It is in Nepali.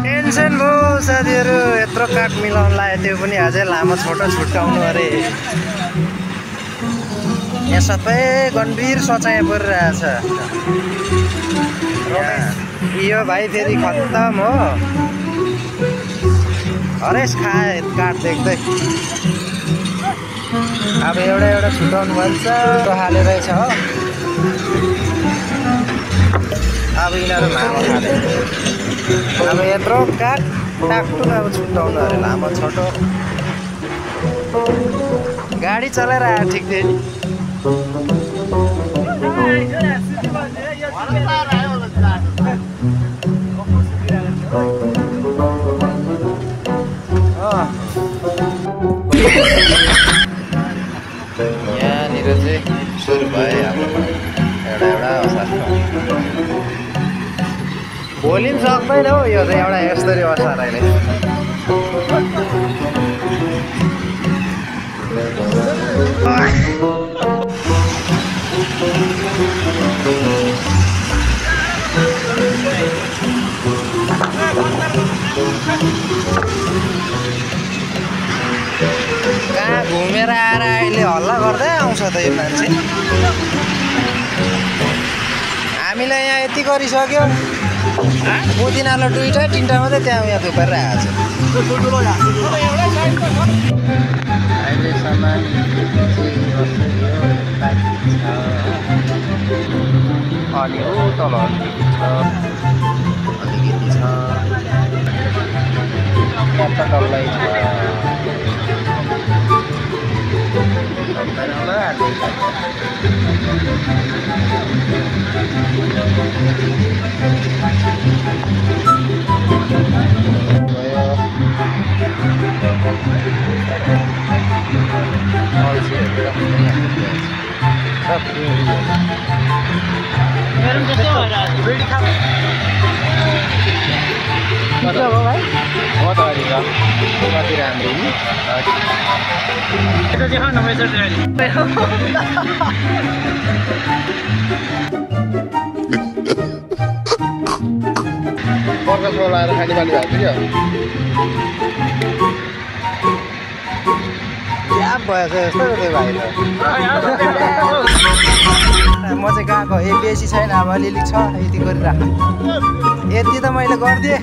टेन्सन भयो साथीहरू, यत्रो काठ मिलाउन लाग्यो, त्यो पनि अझै लामो छोटो छुट्याउनु अरे। यहाँ सबै गम्भीर सोचाइ परिरहेछ। यो भाइ फेरि खत्तम हो, हरेस खाए काठ देख्दै। अब एउटा एउटा छुट्याउनु भन्छ, हाले रहेछ हो। अब यिनीहरू लामो खाँदै, अब यत्रो काठ टाकटुक अब छुट्याउनु अरे, लामो छोटो। गाडी चलाएर आयो ठिक थियो नि। यहाँनिर चाहिँ सुरु भयो अब एउटा एउटा असार। भोलि पनि सक्दैन हौ, यो चाहिँ एउटा यस्तरी असार अहिले। कहाँ घुमेर आएर अहिले हल्ला गर्दै आउँछ त यो मान्छे। हामीलाई यहाँ यति गरिसक्यो, पुदिनालो दुईवटा तिनवटा मात्रै त्यहाँ यहाँ थुपेर आएको छ। अहिलेसम्म अनि ऊ तल अलिकति छ, यहाँ त डल्लै छ। मतलब हो भाइ, हो त अरे कति राम्रो नि। यता देखाउन पैसा बर्खासमा लाएर खाने बानी भएको थियो क्या भएछ यस्तो त्यो भाइ त। म चाहिँ गएको, ए बेसी छैन, अब अलिअलि छ, यति गरिराख। यति त मैले गरिदिएँ।